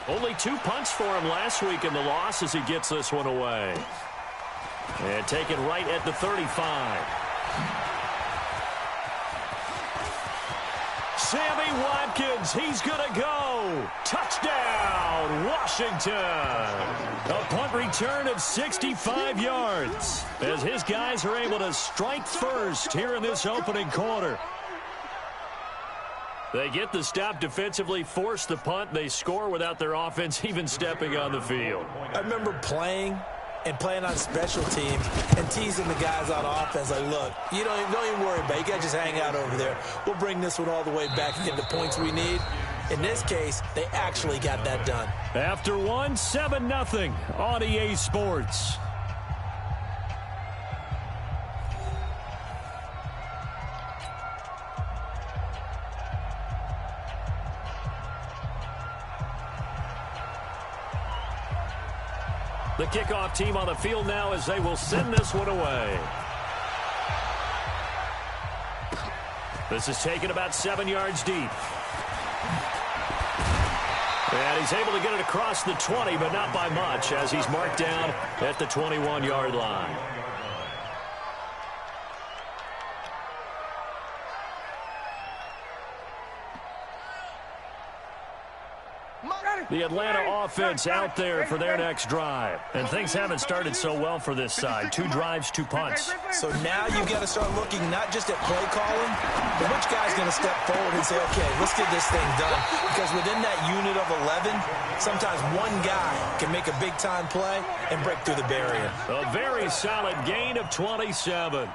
Only 2 punts for him last week in the loss as he gets this one away. And taken right at the 35. Sammy Watkins, he's going to go. Touchdown, Washington. A punt return of 65 yards as his guys are able to strike first here in this opening quarter. They get the stop defensively, force the punt. They score without their offense even stepping on the field. I remember playing on special teams and teasing the guys on offense like, look, you don't even worry about it. You got to just hang out over there. We'll bring this one all the way back and get the points we need. In this case, they actually got that done. After one, 7-0 on EA Sports. The kickoff team on the field now as they will send this one away. This is taken about 7 yards deep. And he's able to get it across the 20, but not by much as he's marked down at the 21-yard line. The Atlanta offense out there for their next drive. And things haven't started so well for this side. 2 drives, 2 punts. So now you've got to start looking not just at play calling, but which guy's going to step forward and say, okay, let's get this thing done. Because within that unit of 11, sometimes one guy can make a big-time play and break through the barrier. A very solid gain of 27.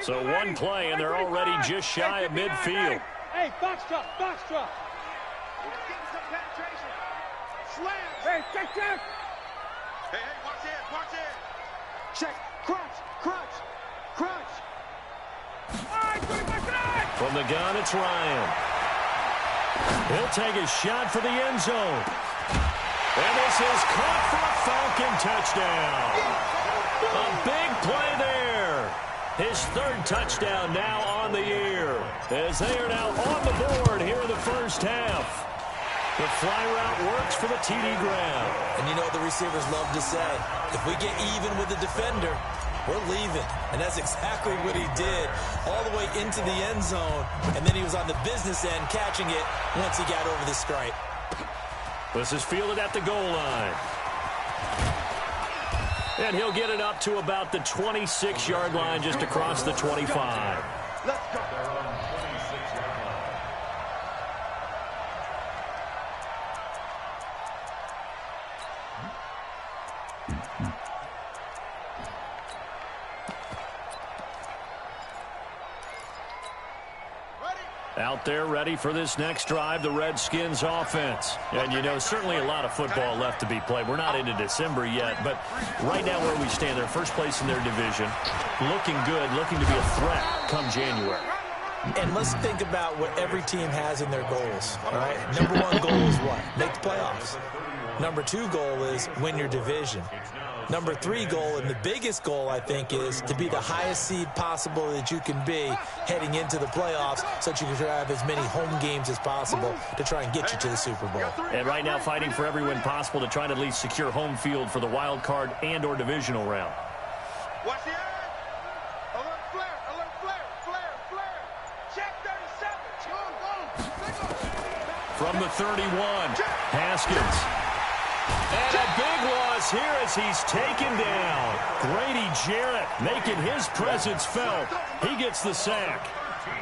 So one play, and they're already just shy of midfield. Hey, box drop, box drop. Slam. Hey, check. Hey, watch it. Check, crunch. From the gun, it's Ryan. He'll take a shot for the end zone. And this is caught for a Falcon touchdown. A big play there. His 3rd touchdown now on the year as they are now on the board here in the first half. The fly route works for the TD Graham. And you know what the receivers love to say? If we get even with the defender, we're leaving. And that's exactly what he did all the way into the end zone. And then he was on the business end catching it once he got over the stripe. This is fielded at the goal line. And he'll get it up to about the 26-yard line just across the 25. Let's go. Out there ready for this next drive, the Redskins offense. And, you know, certainly a lot of football left to be played. We're not into December yet, but right now where we stand, they're first place in their division. Looking good, looking to be a threat come January. And let's think about what every team has in their goals, all right? Number 1 goal is what? Make the playoffs. Number 2 goal is win your division. Number 3 goal, and the biggest goal, I think, is to be the highest seed possible that you can be heading into the playoffs so that you can have as many home games as possible to try and get you to the Super Bowl. And right now fighting for every win possible to try to at least secure home field for the wild card and or divisional round. Watch the eye. Alert flare. Check 37. From the 31, Haskins. And a big loss here as he's taken down. Grady Jarrett making his presence felt. He gets the sack.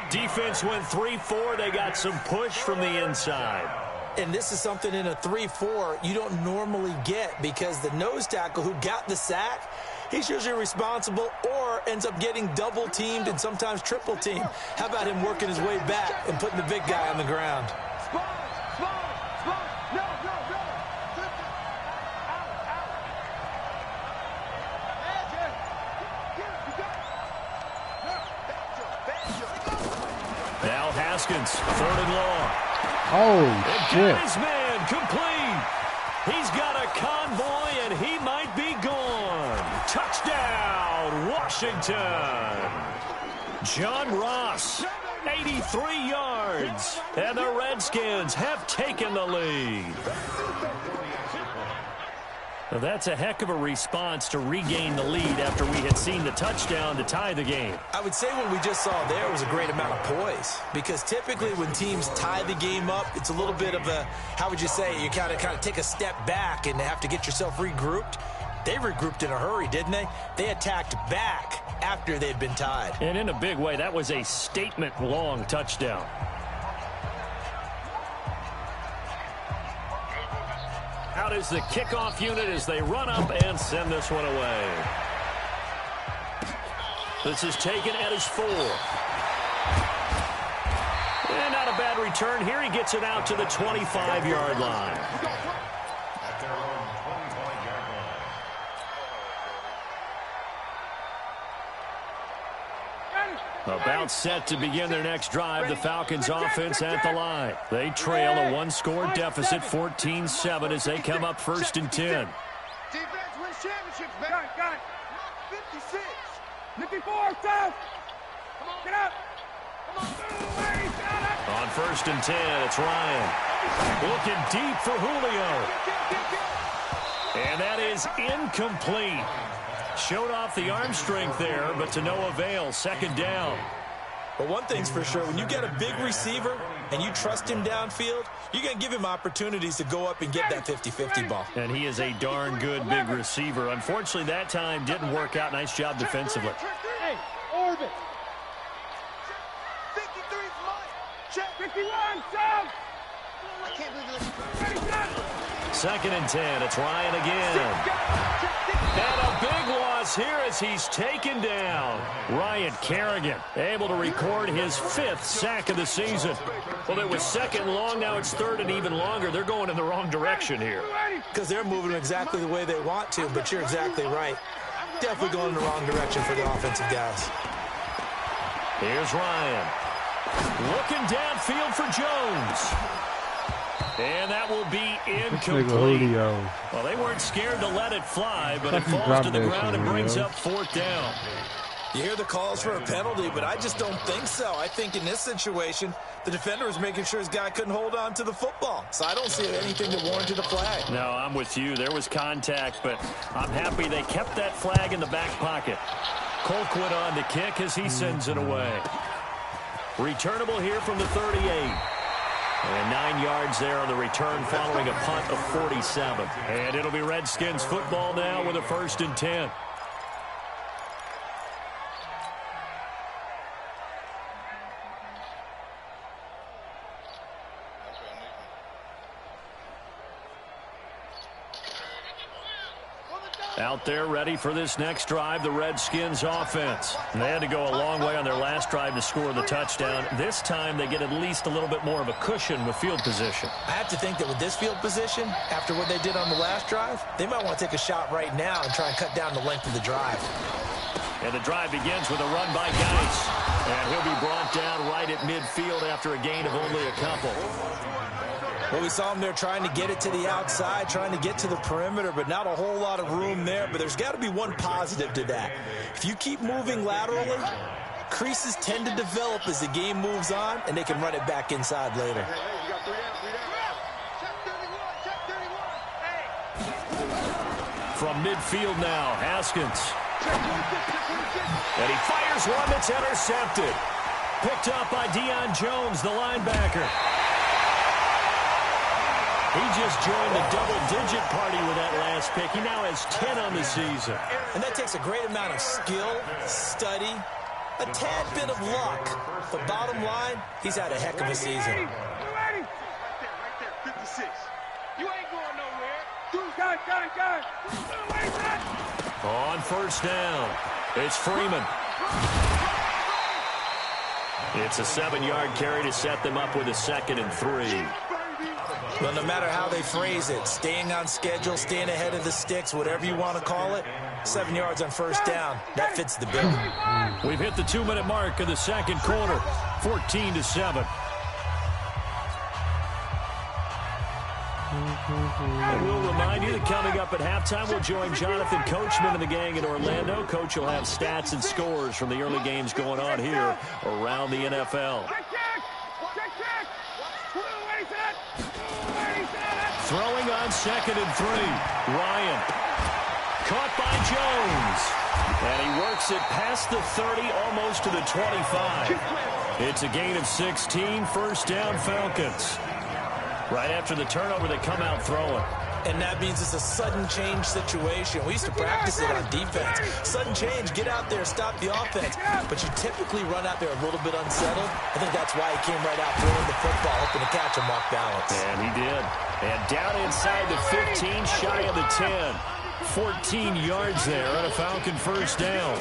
Defense went 3-4. They got some push from the inside. And this is something in a 3-4 you don't normally get because the nose tackle who got the sack, he's usually responsible or ends up getting double teamed and sometimes triple teamed. How about him working his way back and putting the big guy on the ground? Now Haskins, 3rd and long. Oh, shit. His man complete. He's got a convoy, and he might be gone. Touchdown. Washington. John Ross, 83 yards. And the Redskins have taken the lead. Now that's a heck of a response to regain the lead after we had seen the touchdown to tie the game. I would say what we just saw there was a great amount of poise, because typically when teams tie the game up, it's a little bit of a, how would you say, you kind of take a step back and have to get yourself regrouped. They regrouped in a hurry, didn't they? They attacked back after they'd been tied. And in a big way, that was a statement-long touchdown. Out is the kickoff unit as they run up and send this one away. This is taken at his 4. And not a bad return here. He gets it out to the 25-yard line. About set to begin their next drive, the Falcons offense at the line. They trail a one-score deficit, 14-7, as they come up 1st and 10. Defense wins championships, man. Got it. 56. 54, South. Come on. Get up. Come on. On 1st and 10, it's Ryan. Looking deep for Julio. And that is incomplete. Showed off the arm strength there, but to no avail. 2nd down. But one thing's for sure, when you get a big receiver and you trust him downfield, you're going to give him opportunities to go up and get that 50-50 ball. And he is a darn good big receiver. Unfortunately, that time didn't work out. Nice job defensively. Hey, orbit. 53 is mine. Check. 51, South. I can't believe this. 2nd and 10. It's Ryan again. And a big loss here as he's taken down. Ryan Kerrigan able to record his 5th sack of the season. Well, it was 2nd long. Now it's 3rd and even longer. They're going in the wrong direction here. Because they're moving exactly the way they want to, but you're exactly right. Definitely going in the wrong direction for the offensive guys. Here's Ryan. Looking downfield for Jones. And that will be incomplete. Well, they weren't scared to let it fly, but it falls to the ground and brings up 4th down. You hear the calls for a penalty, but I just don't think so. I think in this situation, the defender was making sure his guy couldn't hold on to the football. So I don't see anything that warranted a flag. No, I'm with you. There was contact, but I'm happy they kept that flag in the back pocket. Colquitt on the kick as he sends it away. Returnable here from the 38. And 9 yards there on the return following a punt of 47. And it'll be Redskins football now with a 1st and 10. Out there ready for this next drive, the Redskins offense. And they had to go a long way on their last drive to score the touchdown. This time they get at least a little bit more of a cushion with field position. I have to think that with this field position, after what they did on the last drive, they might want to take a shot right now and try and cut down the length of the drive. And the drive begins with a run by Geis. And he'll be brought down right at midfield after a gain of only a couple. Well, we saw him there trying to get it to the outside, trying to get to the perimeter, but not a whole lot of room there. But there's got to be one positive to that. If you keep moving laterally, creases tend to develop as the game moves on, and they can run it back inside later. You got 3 down. Check 31. Hey. From midfield now, Haskins. And he fires one that's intercepted. Picked up by Deion Jones, the linebacker. He just joined the double-digit party with that last pick. He now has 10 on the season. And that takes a great amount of skill, study, a tad bit of luck. But bottom line, he's had a heck of a season. Right there, 56. You ain't going nowhere. Gun. On 1st down, it's Freeman. It's a 7-yard carry to set them up with a 2nd and 3. Well, no matter how they phrase it, staying on schedule, staying ahead of the sticks, whatever you want to call it, 7 yards on 1st down, that fits the bill. We've hit the 2-minute mark of the 2nd quarter, 14-7. And we'll remind you that coming up at halftime, we'll join Jonathan Coachman and the gang in Orlando. Coach will have stats and scores from the early games going on here around the NFL. Throwing on 2nd and 3. Ryan. Caught by Jones. And he works it past the 30, almost to the 25. It's a gain of 16, first down Falcons. Right after the turnover, they come out throwing. And that means it's a sudden change situation. We used to practice it on defense. Sudden change, get out there, stop the offense. But you typically run out there a little bit unsettled. I think that's why he came right out throwing the football, hoping to catch him off balance. And he did. And down inside the 15, shy of the 10. 14 yards there on a Falcon first down.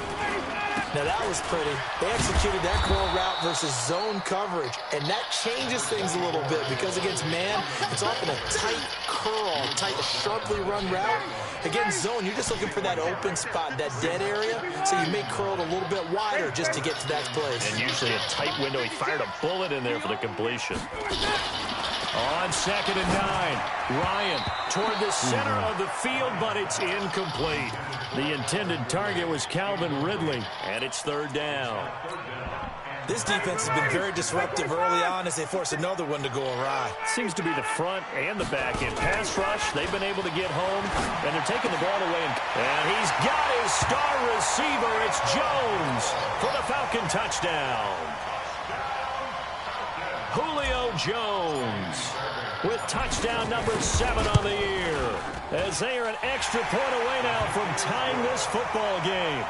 Now that was pretty. They executed that curl route versus zone coverage, and that changes things a little bit because against man, it's often a tight curl, tight, sharply run route. Against zone, you're just looking for that open spot, that dead area, so you may curl it a little bit wider just to get to that place. And usually a tight window. He fired a bullet in there for the completion. On 2nd and 9, Ryan toward the center of the field, but it's incomplete. The intended target was Calvin Ridley, and it's 3rd down. This defense has been very disruptive early on as they force another one to go awry. Seems to be the front and the back end. Pass rush, they've been able to get home, and they're taking the ball away. And he's got his star receiver. It's Jones for the Falcon touchdown. Julio Jones with touchdown number 7 on the year, as they are an extra point away now from tying this football game.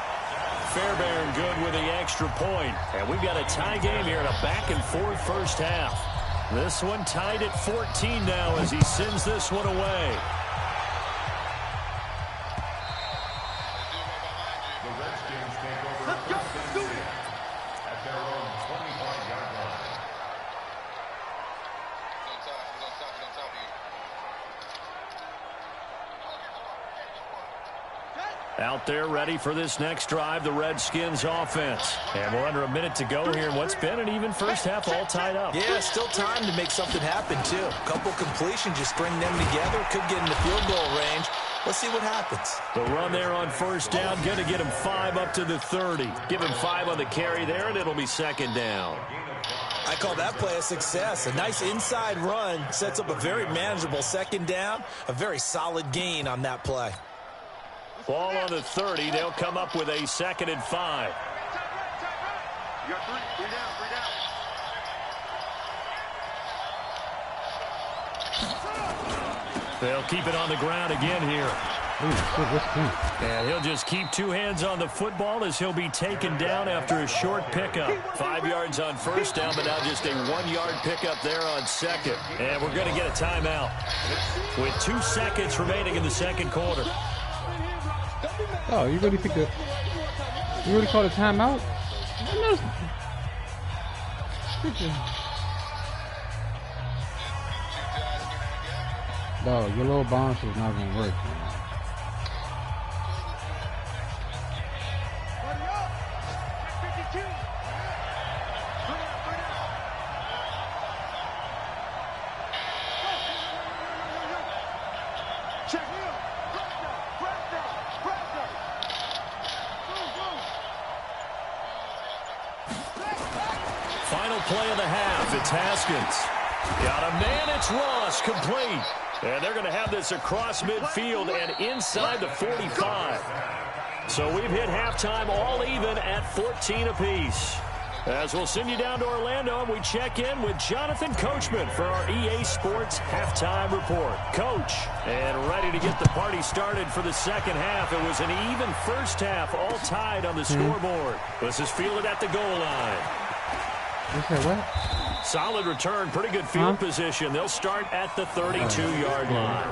Fairbairn good with the extra point. And we've got a tie game here in a back-and-forth first half. This one tied at 14 now as he sends this one away. Out there ready for this next drive, the Redskins offense. And we're under a minute to go here in what's been an even first half, all tied up. Yeah, still time to make something happen, too. A couple completions, just string them together. Could get in the field goal range. Let's see what happens. The run there on first down, going to get him 5 up to the 30. Give him 5 on the carry there, and it'll be 2nd down. I call that play a success. A nice inside run sets up a very manageable 2nd down. A very solid gain on that play. Ball on the 30. They'll come up with a 2nd and 5. You got 3 down, 3 down. They'll keep it on the ground again here. And he'll just keep 2 hands on the football as he'll be taken down after a short pickup. 5 yards on first down, but now just a 1-yard pickup there on 2nd. And we're going to get a timeout with 2 seconds remaining in the 2nd quarter. Oh, you really think that? You really called a timeout? No, your little bounce is not gonna work, man. Final play of the half. It's Haskins. Got a man. It's Ross. Complete. And they're going to have this across midfield and inside the 45. So we've hit halftime all even at 14 apiece. As we'll send you down to Orlando, and we check in with Jonathan Coachman for our EA Sports Halftime Report. Coach, and ready to get the party started for the second half. It was an even first half, all tied on the scoreboard. This is fielded at the goal line. Okay, what? Solid return, pretty good field position. They'll start at the 32-yard line.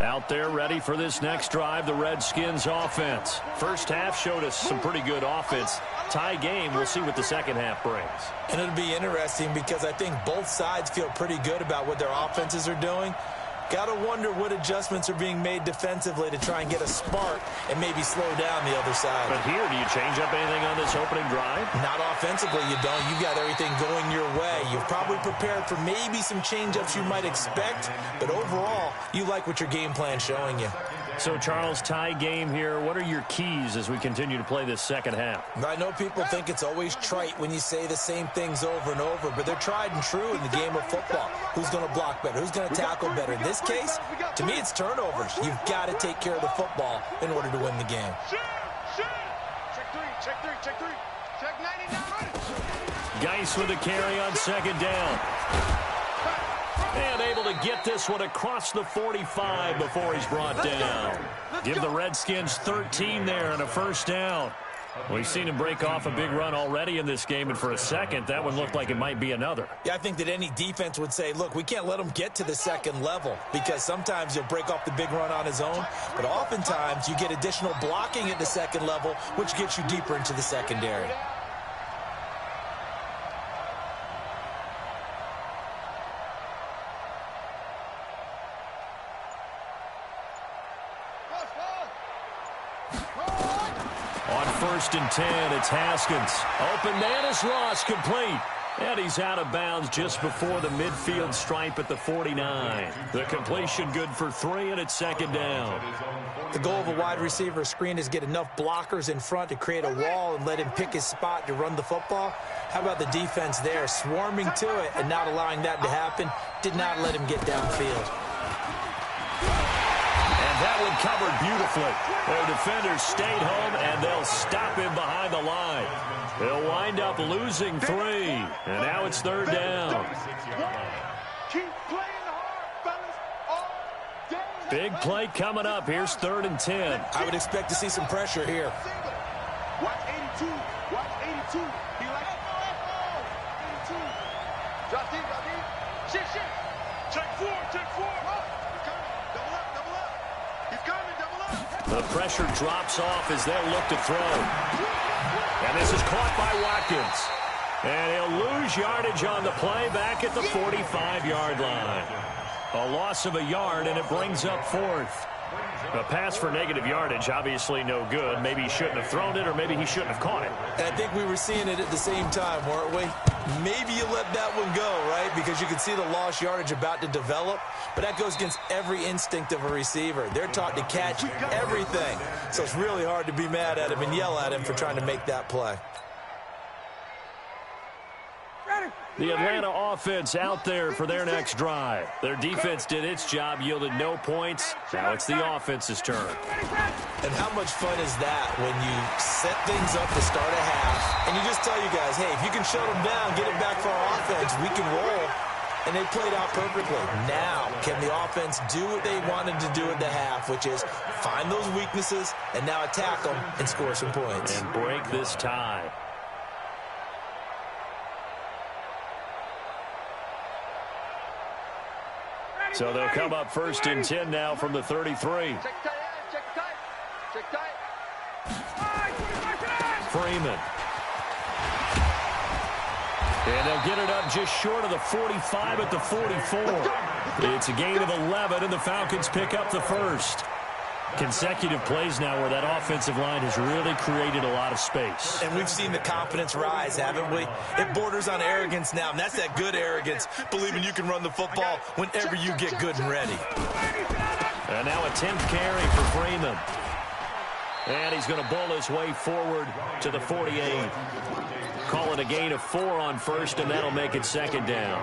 Out there ready for this next drive, the Redskins offense. First half showed us some pretty good offense. Tie game, we'll see what the second half brings. And it'll be interesting because I think both sides feel pretty good about what their offenses are doing. Got to wonder what adjustments are being made defensively to try and get a spark and maybe slow down the other side. But here, do you change up anything on this opening drive? Not offensively, you don't. You've got everything going your way. You've probably prepared for maybe some change-ups you might expect, but overall, you like what your game plan's showing you. So, Charles, tie game here. What are your keys as we continue to play this second half? I know people think it's always trite when you say the same things over and over, but they're tried and true in the game of football. Who's going to block better? Who's going to tackle better? In this case, to me, it's turnovers. You've got to take care of the football in order to win the game. Check three. Check 99. Geis with a carry on second down. And able to get this one across the 45 before he's brought down. Give the Redskins 13 there and a first down. We've seen him break off a big run already in this game, and for a second, that one looked like it might be another. Yeah, I think that any defense would say, look, we can't let him get to the second level, because sometimes he'll break off the big run on his own, but oftentimes you get additional blocking at the second level, which gets you deeper into the secondary. First and 10, it's Haskins. Open man is lost, complete. And he's out of bounds just before the midfield stripe at the 49. The completion good for 3, and it's second down. The goal of a wide receiver screen is get enough blockers in front to create a wall and let him pick his spot to run the football. How about the defense there, swarming to it and not allowing that to happen? Did not let him get downfield. That one covered beautifully. Their defenders stayed home, and they'll stop him behind the line. They'll wind up losing 3, and now it's third down. Keep playing hard, fellas, all day. Big play coming up. Here's third and 10. I would expect to see some pressure here. Watch 82. Watch 82. He likes 82. Drop deep. Shit. Check 4. The pressure drops off as they'll look to throw. And this is caught by Watkins. And he'll lose yardage on the play back at the 45-yard line. A loss of a yard, and it brings up fourth. A pass for negative yardage, obviously no good. Maybe he shouldn't have thrown it, or maybe he shouldn't have caught it. And I think we were seeing it at the same time, weren't we? Maybe you let that one go, right? Because you can see the lost yardage about to develop. But that goes against every instinct of a receiver. They're taught to catch everything. So it's really hard to be mad at him and yell at him for trying to make that play. The Atlanta offense out there for their next drive. Their defense did its job, yielded no points. Now it's the offense's turn. And how much fun is that when you set things up to start a half, and you just tell you guys, hey, if you can shut them down, get it back for our offense, we can roll. And they played out perfectly. Now, can the offense do what they wanted to do at the half, which is find those weaknesses and now attack them and score some points. And break this tie. So they'll come up first and 10 now from the 33. Check tight. Freeman. And they'll get it up just short of the 45 at the 44. It's a gain of 11, and the Falcons pick up the first. Consecutive plays now where that offensive line has really created a lot of space. And we've seen the confidence rise, haven't we? It borders on arrogance now, and that's that good arrogance, believing you can run the football whenever you get good and ready. And now a 10th carry for Freeman. And he's going to bowl his way forward to the 48. Call it a gain of 4 on first, and that'll make it second down.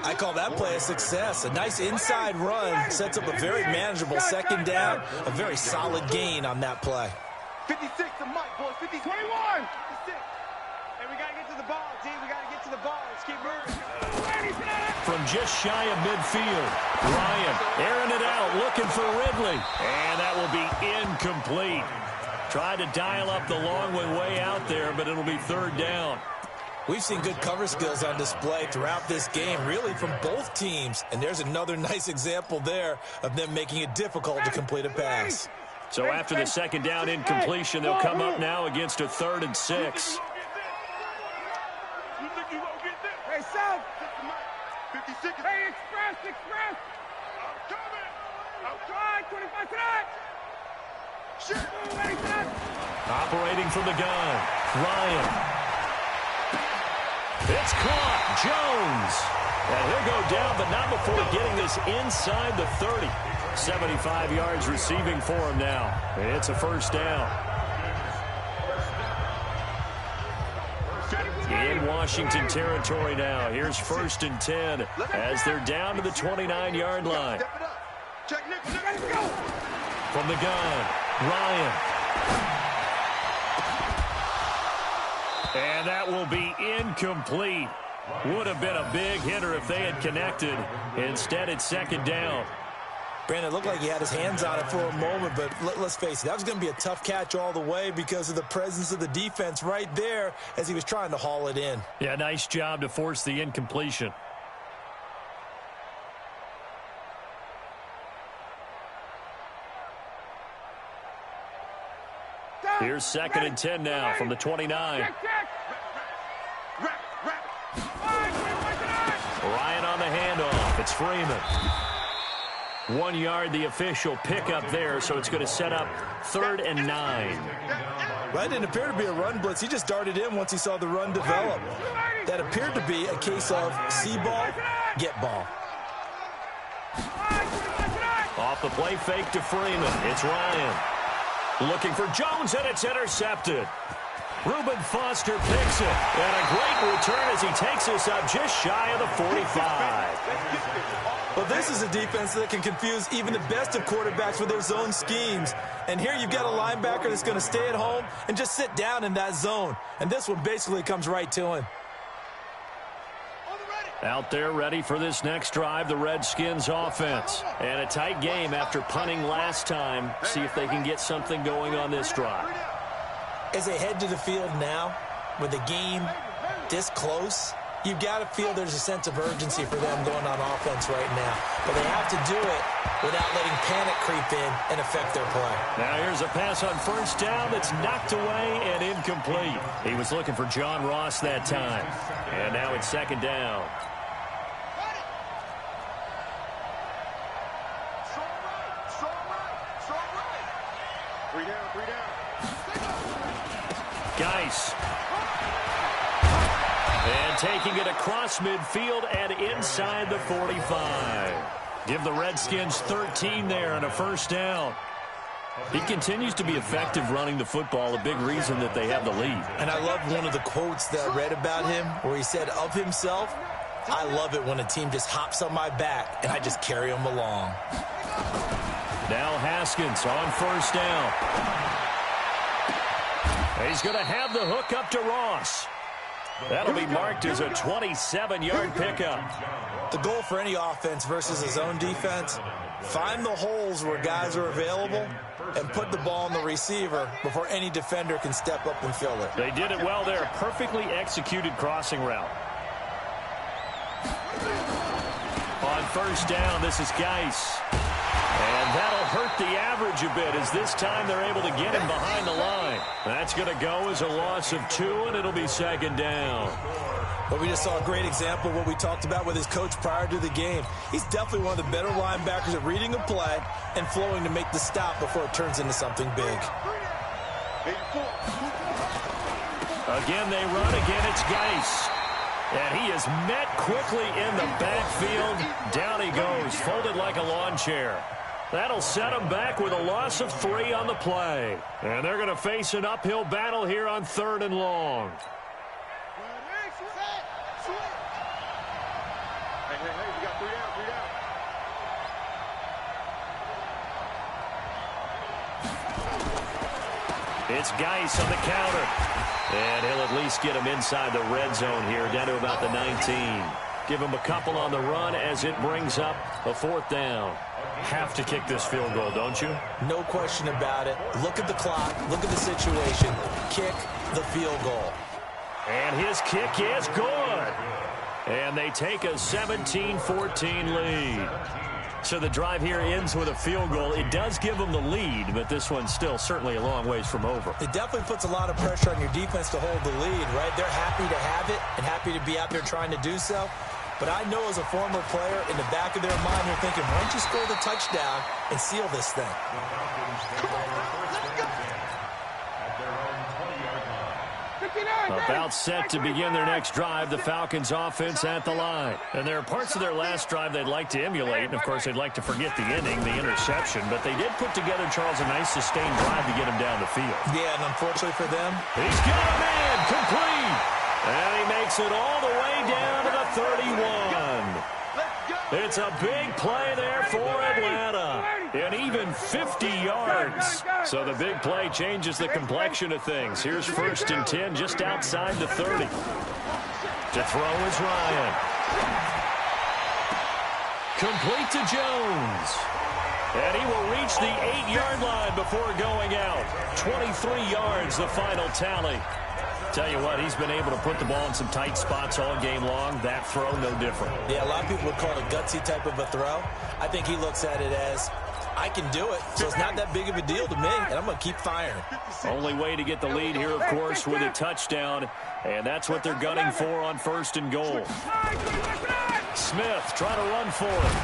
I call that play a success. A nice inside run sets up a very manageable second down. A very solid gain on that play. 56 to Mike, boys. 50, 21. 56. Hey, we got to get to the ball, T. We got to get to the ball. Let's keep moving. From just shy of midfield, Ryan airing it out, looking for Ridley. And that will be incomplete. Tried to dial up the long one way out there, but it'll be third down. We've seen good cover skills on display throughout this game, really from both teams. And there's another nice example there of them making it difficult to complete a pass. So after the second down incompletion, they'll come up now against a 3rd and 6. Hey, South. 56. Hey, express. Operating from the gun, Ryan. It's caught, Jones. And he'll go down, but not before getting this inside the 30. 75 yards receiving for him now. It's a first down. In Washington territory now. Here's 1st and 10 as they're down to the 29-yard line. From the gun, Ryan. And that will be incomplete. Would have been a big hitter if they had connected. Instead, it's 2nd down. Brandon, it looked like he had his hands on it for a moment, but let's face it, that was going to be a tough catch all the way because of the presence of the defense right there as he was trying to haul it in. Yeah, nice job to force the incompletion. Here's 2nd and 10 now from the 29. Ryan on the handoff. It's Freeman. 1 yard, the official pickup there, so it's going to set up 3rd and 9. That didn't appear to be a run blitz. He just darted in once he saw the run develop. That appeared to be a case of see ball, get ball. Off the play fake to Freeman. It's Ryan. Looking for Jones, and it's intercepted. Reuben Foster picks it. And a great return as he takes us up just shy of the 45. Well, this is a defense that can confuse even the best of quarterbacks with their zone schemes. And here you've got a linebacker that's going to stay at home and just sit down in that zone. And this one basically comes right to him. Out there ready for this next drive, the Redskins offense. And a tight game after punting last time. See if they can get something going on this drive. As they head to the field now, with the game this close, you've got to feel there's a sense of urgency for them going on offense right now. But they have to do it without letting panic creep in and affect their play. Now here's a pass on 1st down that's knocked away and incomplete. He was looking for John Ross that time. And now it's 2nd down. Geis. And taking it across midfield and inside the 45. Give the Redskins 13 there and a 1st down. He continues to be effective running the football, a big reason that they have the lead. And I love one of the quotes that I read about him where he said of himself, I love it when a team just hops on my back and I just carry them along. Now Haskins on 1st down. He's going to have the hook up to Ross. That'll be marked as a 27-yard pickup. The goal for any offense versus a zone defense, find the holes where guys are available and put the ball on the receiver before any defender can step up and fill it. They did it well there. Perfectly executed crossing route. On 1st down, this is Geis. And that'll hurt the average a bit as this time they're able to get him behind the line. That's going to go as a loss of 2, and it'll be 2nd down. But we just saw a great example of what we talked about with his coach prior to the game. He's definitely one of the better linebackers at reading a play and flowing to make the stop before it turns into something big. Again, they run. Again, it's Geis. And he is met quickly in the backfield. Down he goes, folded like a lawn chair. That'll set him back with a loss of 3 on the play. And they're going to face an uphill battle here on 3rd and long. We got 3 down. It's Geis on the counter. And he'll at least get him inside the red zone here, down to about the 19. Give him a couple on the run as it brings up a 4th down. Have to kick this field goal, don't you? No question about it. Look at the clock. Look at the situation. Kick the field goal. And his kick is good. And they take a 17-14 lead. So the drive here ends with a field goal. It does give them the lead, but this one's still certainly a long ways from over. It definitely puts a lot of pressure on your defense to hold the lead, right? They're happy to have it and happy to be out there trying to do so. But I know as a former player, in the back of their mind, they're thinking, why don't you score the touchdown and seal this thing? About set to begin their next drive, the Falcons offense at the line. And there are parts of their last drive they'd like to emulate, and of course they'd like to forget the inning, the interception, but they did put together, Charles, a nice sustained drive to get him down the field. Yeah, and unfortunately for them, he's got him in, complete, and he makes it all the way down to the 31. It's a big play there for Atlanta, and even 50 yards. So the big play changes the complexion of things. Here's 1st and 10 just outside the 30. To throw is Ryan. Complete to Jones. And he will reach the 8-yard line before going out. 23 yards, the final tally. Tell you what, he's been able to put the ball in some tight spots all game long. That throw, no different. Yeah, a lot of people would call it a gutsy type of a throw. I think he looks at it as, I can do it, so it's not that big of a deal to me, and I'm going to keep firing. Only way to get the lead here, of course, with a touchdown, and that's what they're gunning for on 1st and goal. Smith trying to run for it.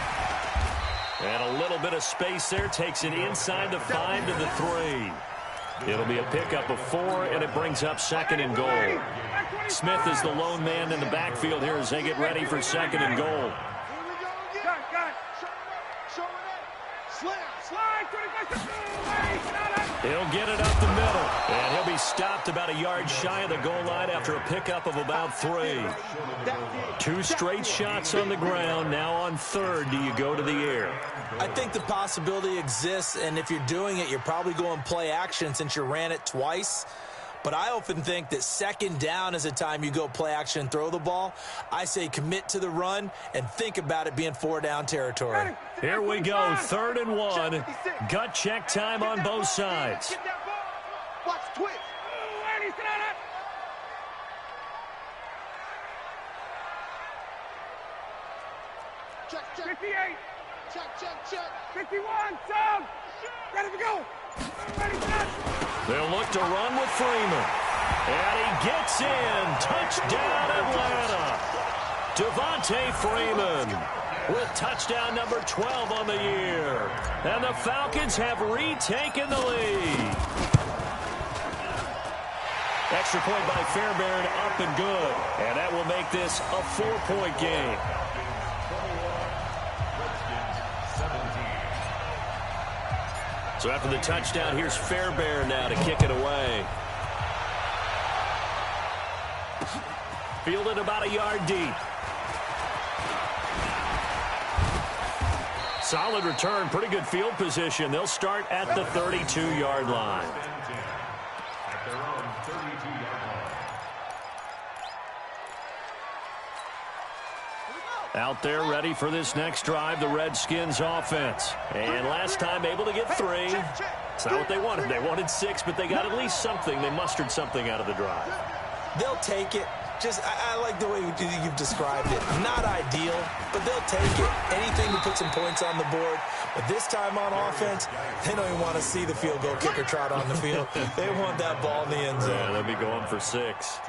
And a little bit of space there, takes it inside the 5 to the 3. It'll be a pickup of 4, and it brings up 2nd and goal. Smith is the lone man in the backfield here as they get ready for 2nd and goal. He'll get it up the middle, and he'll be stopped about a yard shy of the goal line after a pickup of about 3. 2 straight shots on the ground. Now on 3rd, do you go to the air? I think the possibility exists, and if you're doing it, you're probably going play action since you ran it twice. But I often think that 2nd down is a time you go play action and throw the ball. I say commit to the run and think about it being 4-down territory. Here we go, 3rd and 1. Gut check time on both sides. Watch twitch. Check, check. 58. Check. 51. Some. Ready to go. Ready, set. They'll look to run with Freeman. And he gets in. Touchdown, Atlanta. Devontae Freeman with touchdown number 12 on the year. And the Falcons have retaken the lead. Extra point by Fairbairn, up and good. And that will make this a 4-point game. So after the touchdown, here's Fairbairn now to kick it away. Fielded about a yard deep. Solid return, pretty good field position. They'll start at the 32-yard line. Out there ready for this next drive, the Redskins offense. And last time able to get 3. It's not what they wanted. They wanted 6, but they got at least something. They mustered something out of the drive. They'll take it. I like the way you've described it. Not ideal, but they'll take it. Anything to put some points on the board. But this time on offense, they don't even want to see the field goal kicker trot on the field. They want that ball in the end zone. Yeah, they'll be going for 6.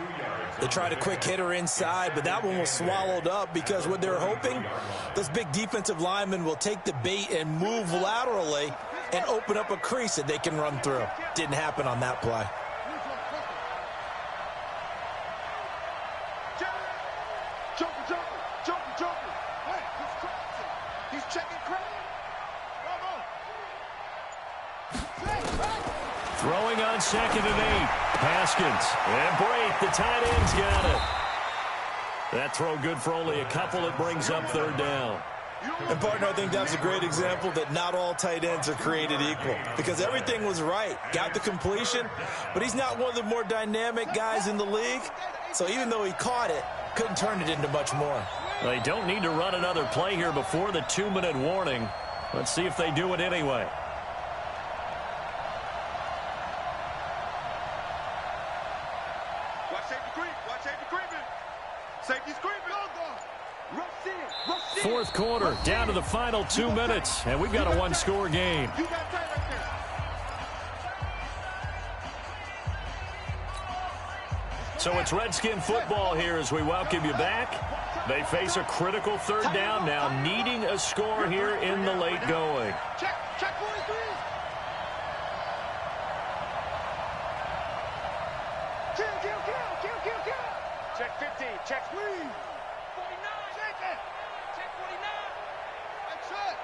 They tried a quick hitter inside, but that one was swallowed up because what they're hoping, those big defensive linemen will take the bait and move laterally and open up a crease that they can run through. Didn't happen on that play. Throwing on 2nd and 8. Haskins. And Brate, the tight end's got it. That throw good for only a couple. It brings up 3rd down. And, partner, I think that's a great example that not all tight ends are created equal. Because everything was right. Got the completion, but he's not one of the more dynamic guys in the league. So even though he caught it, couldn't turn it into much more. They don't need to run another play here before the 2-minute warning. Let's see if they do it anyway. Fourth quarter, down to the final 2 minutes, and we've got a 1-score game. So it's Redskin football here as we welcome you back. They face a critical third down now, needing a score here in the late going. Check 43. Kill. Check 50. Check 3. 49. Check it. Check 49. That's it.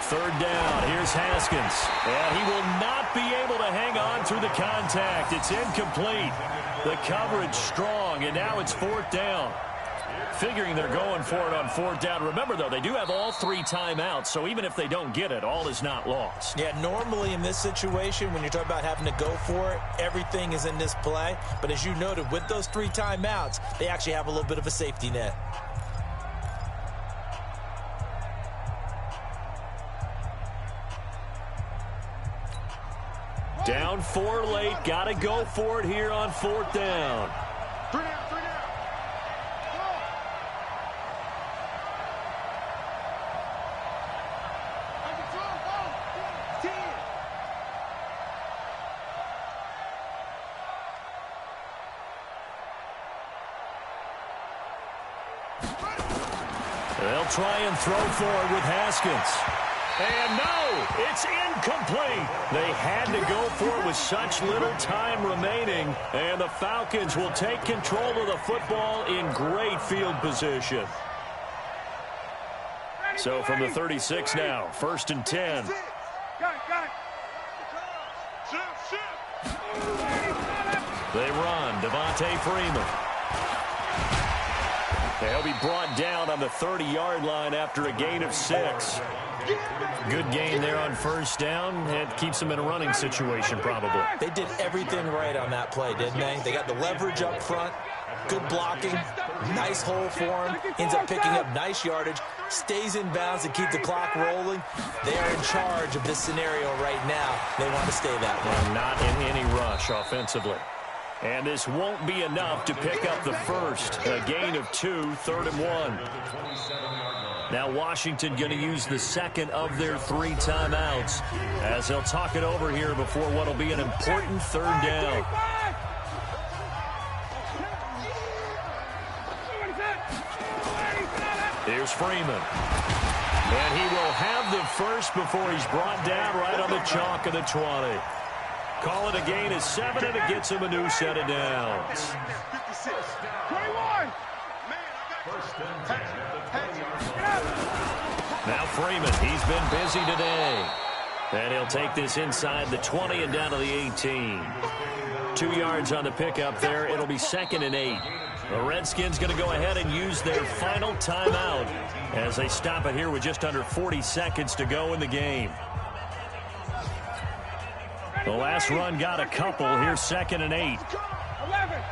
Third down. Here's Haskins. And he will not be able to hang on through the contact. It's incomplete. The coverage strong, and now it's fourth down. Figuring they're going for it on fourth down. Remember, though, they do have all 3 timeouts, so even if they don't get it, all is not lost. Yeah, normally in this situation, when you're talking about having to go for it, everything is in this play. But as you noted, with those 3 timeouts, they actually have a little bit of a safety net. Down 4 late. Got to go for it here on fourth down. 3 down. They'll try and throw for it with Haskins. And no, it's incomplete. They had to go for it with such little time remaining. And the Falcons will take control of the football in great field position. So from the 36 now, 1st and 10. Got it. They run. Devontae Freeman. He'll be brought down on the 30-yard line after a gain of 6. Good gain there on first down. It keeps them in a running situation, probably. They did everything right on that play, didn't they? They got the leverage up front, good blocking, nice hole for him, ends up picking up nice yardage, stays in bounds to keep the clock rolling. They are in charge of this scenario right now. They want to stay that way. Not in any rush offensively. And this won't be enough to pick up the first. A gain of 2, 3rd and 1. Now Washington going to use the second of their 3 timeouts as they'll talk it over here before what will be an important third down. Here's Freeman. And he will have the first before he's brought down right on the chalk of the 20. Call it a gain of 7, and it gets him a new set of downs. 56. 21. Now Freeman, he's been busy today. And he'll take this inside the 20 and down to the 18. 2 yards on the pickup there. It'll be 2nd and 8. The Redskins going to go ahead and use their final timeout as they stop it here with just under 40 seconds to go in the game. The last run got a couple. Here's 2nd and 8. 11.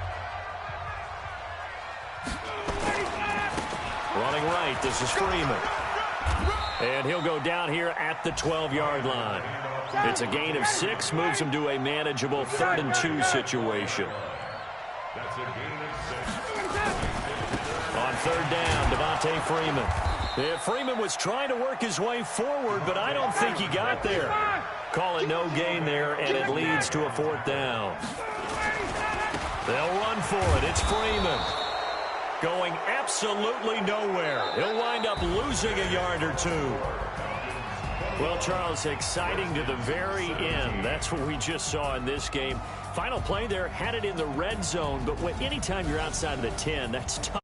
Running right, this is Freeman. And he'll go down here at the 12-yard line. It's a gain of 6, moves him to a manageable 3rd and 2 situation. On 3rd down, Devontae Freeman. Yeah, Freeman was trying to work his way forward, but I don't think he got there. Call it no gain there, and it leads to a 4th down. They'll run for it. It's Freeman. Going absolutely nowhere. He'll wind up losing a yard or 2. Well, Charles, exciting to the very end. That's what we just saw in this game. Final play there, had it in the red zone, but anytime you're outside of the 10, that's tough.